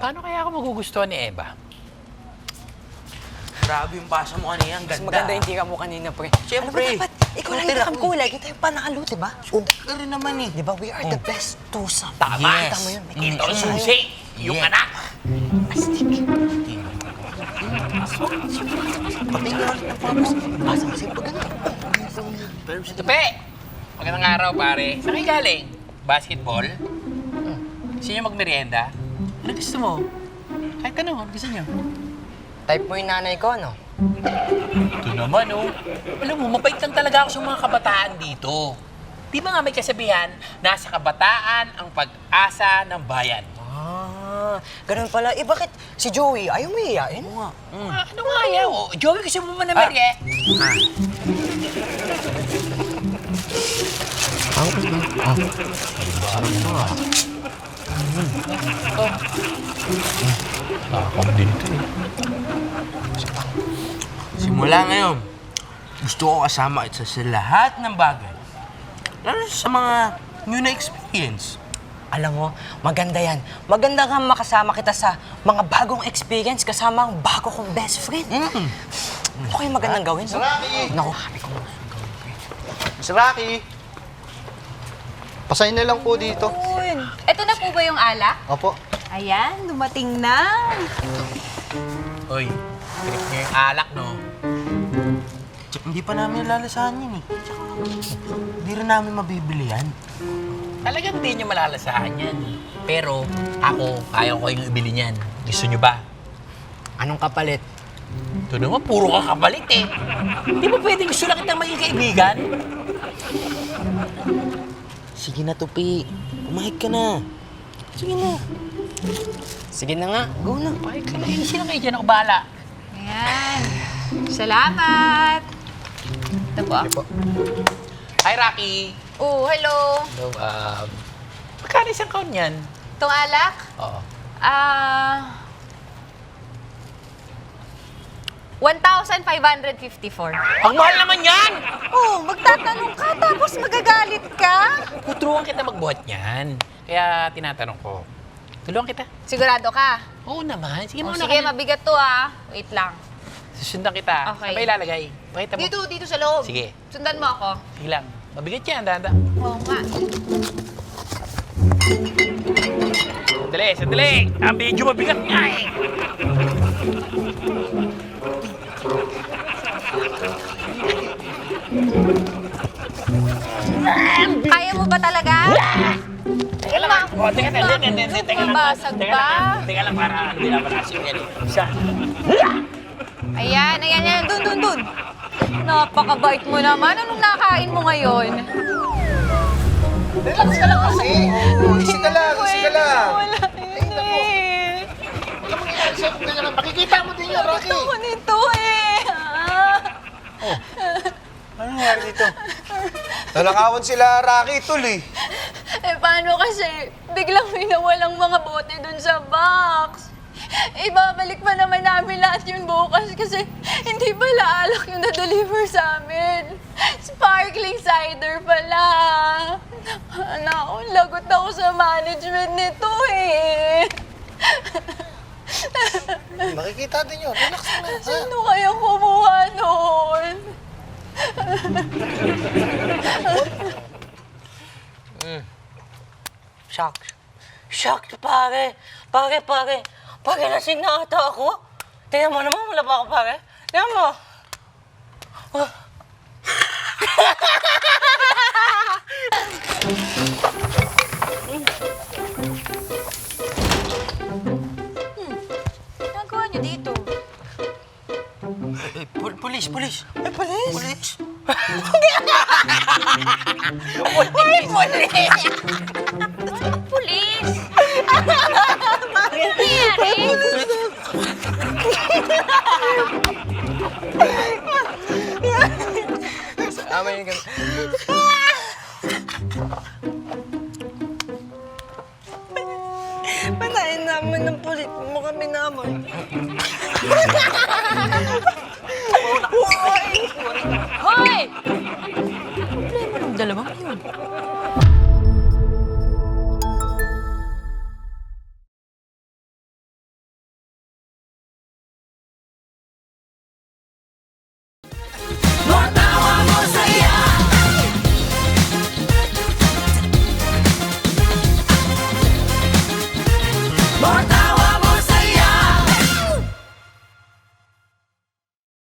Paano kaya ako magugustuhan ni Eva? Grabe yung basa mo kanina, ang Mas ganda. maganda yung tira mo kanina, pre. Siyempre. Ano ba dapat? Ikaw lang yung kulay. Kita yung panalo, diba? Ka rin naman eh. Diba, we are the best twosome. Tama. Kita mo yun. May Ito ang connection tayo. susi, yung Yeah. anak. Astig. Pati nga ulit ng focus. Basa kasi pag ganun. Tupi! Magandang araw, pare. Saan kayo galing? Basketball? Gusto niyo magmerienda? Ano gusto mo? Kahit ano, ano gusto niyo? Type mo yung nanay ko, no? Ito naman, oh. Alam mo, mabait lang talaga ako sa mga kabataan dito. Di ba nga may kasabihan, nasa kabataan ang pag-asa ng bayan? Ah, ganun pala. Eh, bakit si Joey ayaw mo iyain? Oo nga. Ano nga ayaw? Oh, Joey, gusto mo ba na merye? Nakakam din ito eh. Simula ngayon, gusto ko kasama kita sa lahat ng bagay. Lalo sa mga new na experience. Alam mo, maganda yan. Maganda nga makasama kita sa mga bagong experience kasama ang bago kong best friend. Ano kayo magandang gawin? No? Rocky! Naku, habi ko mo. Miss Rocky! Pasahin na lang po dito. Ito na po ba yung alak? Opo. Ayan, dumating na. Uy, trip niyo yung alak, no? Tsaka hindi pa namin lalasahan yan eh. Tsaka hindi rin namin mabibili yan. Talagang hindi niyo malalasahan yan. Pero ako, kaya ko yung ibili niyan. Gusto niyo ba? Anong kapalit? Ito naman, puro ka kapalit eh. Hindi ba pwede gusto lang kitang maging kaibigan? Sige na, Tupi. Umahig ka na. Sige na. Sige na nga, go na. Bakit ka na easy lang kayo dyan, ako bahala. Ayan. Salamat. Ito po. Hi, Rocky. Oh, hello. Hello, magkano isang count niyan? Itong alak? Oo. 1,554. Ang mahal naman yan! Oh, magtatanong ka tapos magagalit ka? Tutulungan kita magbuhat niyan. Kaya tinatanong ko. Tulungan kita. Sigurado ka? Oo naman. Sige, Oh, mauna sige, ka na. mabigat to ah. Wait lang. Susundan kita. Okay. Saan ba ilalagay? Pakita mo. Dito sa loob. Sige. Sundan mo ako. Sige lang. Mabigat yan, danda. Oo nga. Sandali, sandali. Ang medyo mabigat nga eh. Kaya mo ba talaga? Teka lang. Oh, teka lang. Teka lang. Mabasag Teka ba? lang. Teka lang para hindi na panasip yan. Isa. Ayan, ayan, ayan. Dun. Napakabait mo naman. Anong nakain mo ngayon? Relax ka lang kasi. Easy ka lang, easy ka lang. Wala yun eh. Huwag ka mag-iisip. Ganyan lang. Makikita mo din yan, Rocky. Gusto ko nito eh. Ano nangyari dito? Nalakawan sila Rocky, tol eh. Eh, paano kasi biglang may nawalang mga bote dun sa box? Ibabalik pa naman namin lahat yun bukas kasi hindi pala alak yung na-deliver sa amin. Sparkling cider pala. Naku, lagot ako sa management nito eh. Makikita din yun. Relax ka lang, ha? Sino kaya kumuha nun? Shocked. Shocked, pare. Pare. Pare, lasing na ata ako. Tingnan mo naman, wala pa ako, pare. Tingnan mo. Nagawa niyo dito? Pulis. Pulis? Pulis. Pulis? Pulis! Ano nangyari? Ama yung ganun. Panayin namin ng pulit mo kami naman. Hoy! Problema ng dalawang yun. More time!